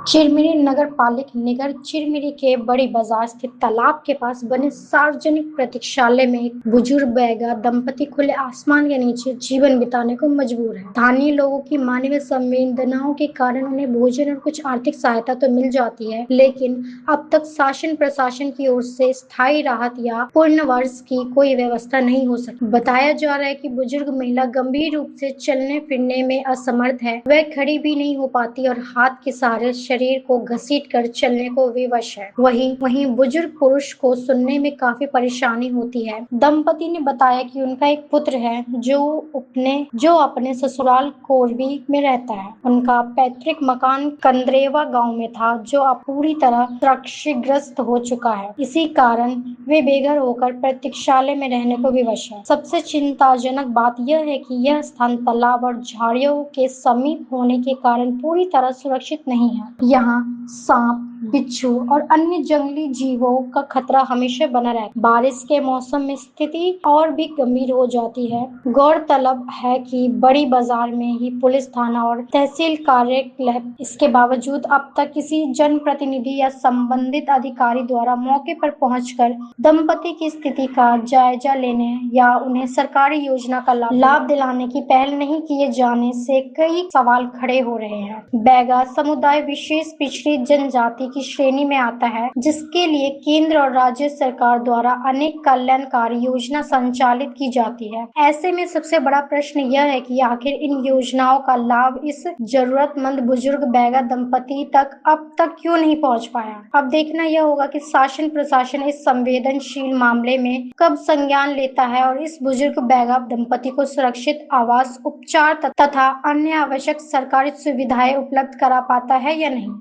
चिरमिरी नगर पालिक निगर चिरमिरी के बड़ी बाजार स्थित तालाब के पास बने सार्वजनिक प्रतीक्षालय में एक बुजुर्ग बैगा दंपति खुले आसमान के नीचे जीवन बिताने को मजबूर है। स्थानीय लोगों की मानवीय संवेदनाओं के कारण उन्हें भोजन और कुछ आर्थिक सहायता तो मिल जाती है, लेकिन अब तक शासन प्रशासन की ओर से स्थायी राहत या पुनर्वास की कोई व्यवस्था नहीं हो सकी। बताया जा रहा है कि बुजुर्ग महिला गंभीर रूप से चलने फिरने में असमर्थ है। वह खड़ी भी नहीं हो पाती और हाथ के सहारे शरीर को घसीटकर चलने को विवश है। वहीं बुजुर्ग पुरुष को सुनने में काफी परेशानी होती है। दंपति ने बताया कि उनका एक पुत्र है जो अपने ससुराल कोरबी में रहता है। उनका पैतृक मकान कंदरेवा गांव में था, जो अब पूरी तरह क्षतिग्रस्त हो चुका है। इसी कारण वे बेघर होकर प्रतीक्षालय में रहने को विवश है। सबसे चिंताजनक बात यह है कि यह स्थान तालाब और झाड़ियों के समीप होने के कारण पूरी तरह सुरक्षित नहीं है। यहाँ सांप, बिच्छू और अन्य जंगली जीवों का खतरा हमेशा बना रहता है। बारिश के मौसम में स्थिति और भी गंभीर हो जाती है। गौरतलब है कि बड़ी बाजार में ही पुलिस थाना और तहसील कार्यालय, इसके बावजूद अब तक किसी जनप्रतिनिधि या संबंधित अधिकारी द्वारा मौके पर पहुंचकर दंपति की स्थिति का जायजा लेने या उन्हें सरकारी योजना का लाभ दिलाने की पहल नहीं किए जाने से कई सवाल खड़े हो रहे हैं। बैगा समुदाय विशेष पिछड़ी जनजाति की श्रेणी में आता है, जिसके लिए केंद्र और राज्य सरकार द्वारा अनेक कल्याणकारी योजना संचालित की जाती है। ऐसे में सबसे बड़ा प्रश्न यह है कि आखिर इन योजनाओं का लाभ इस जरूरतमंद बुजुर्ग बैगा दंपति तक अब तक क्यों नहीं पहुंच पाया। अब देखना यह होगा कि शासन प्रशासन इस संवेदनशील मामले में कब संज्ञान लेता है और इस बुजुर्ग बैगा दंपति को सुरक्षित आवास, उपचार तथा अन्य आवश्यक सरकारी सुविधाएं उपलब्ध करा पाता है या नहीं।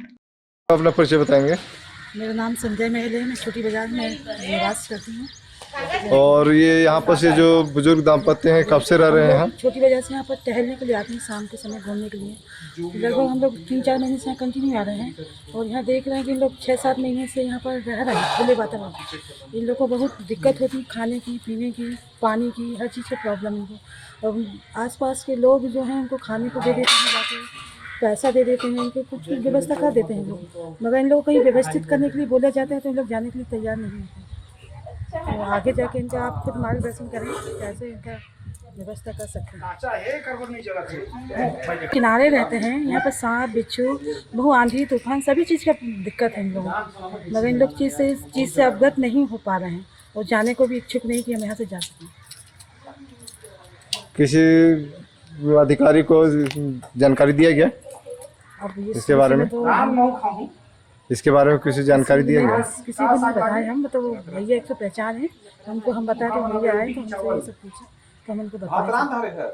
अपना परिचय बताएंगे। मेरा नाम संजय महल है। मैं छोटी बाजार में निवास करती हूँ। और ये यहाँ पर से जो बुजुर्ग दाम्पत्य हैं कब से रह रहे हैं? छोटी बाजार से यहाँ पर टहलने के लिए आते हैं, शाम के समय घूमने के लिए। लगभग हम लोग 3-4 महीने से यहाँ कंटिन्यू आ रहे हैं और यहाँ देख रहे हैं कि इन लोग 6-7 महीने से यहाँ पर रह रहे हैं खुले वातावरण। इन लोग को बहुत दिक्कत होती है, खाने की, पीने की, पानी की, हर चीज़ की प्रॉब्लम इनको। और आसपास के लोग जो हैं उनको खाने को दे देते हैं, जाके पैसा दे देते हैं, इनको कुछ व्यवस्था कर देते हैं लोग। मगर इन लोगों को कहीं व्यवस्थित करने के लिए बोला जाता है तो इन लोग जाने के लिए तैयार नहीं होते। तो आगे जाके इनका आप खुद मार्गदर्शन करें कैसे इनका व्यवस्था कर सकते हैं। किनारे रहते हैं, यहाँ पर सांप, बिच्छू, बहु आंधी तूफान सभी चीज़ का दिक्कत है इन लोगों को। मगर इन लोग इस चीज़ से अवगत नहीं हो पा रहे हैं और जाने को भी इच्छुक नहीं कि हम यहाँ से जा सकें। किसी अधिकारी को जानकारी दिया गया अब इसके बारे में? इसके बारे में किसी जानकारी दिया गया? किसी को नहीं बताए हम, तो भैया एक तो पहचान है, हमको हम बताए तो भैया आए तो हमसे ये सब पूछे तो हम उनको बताए।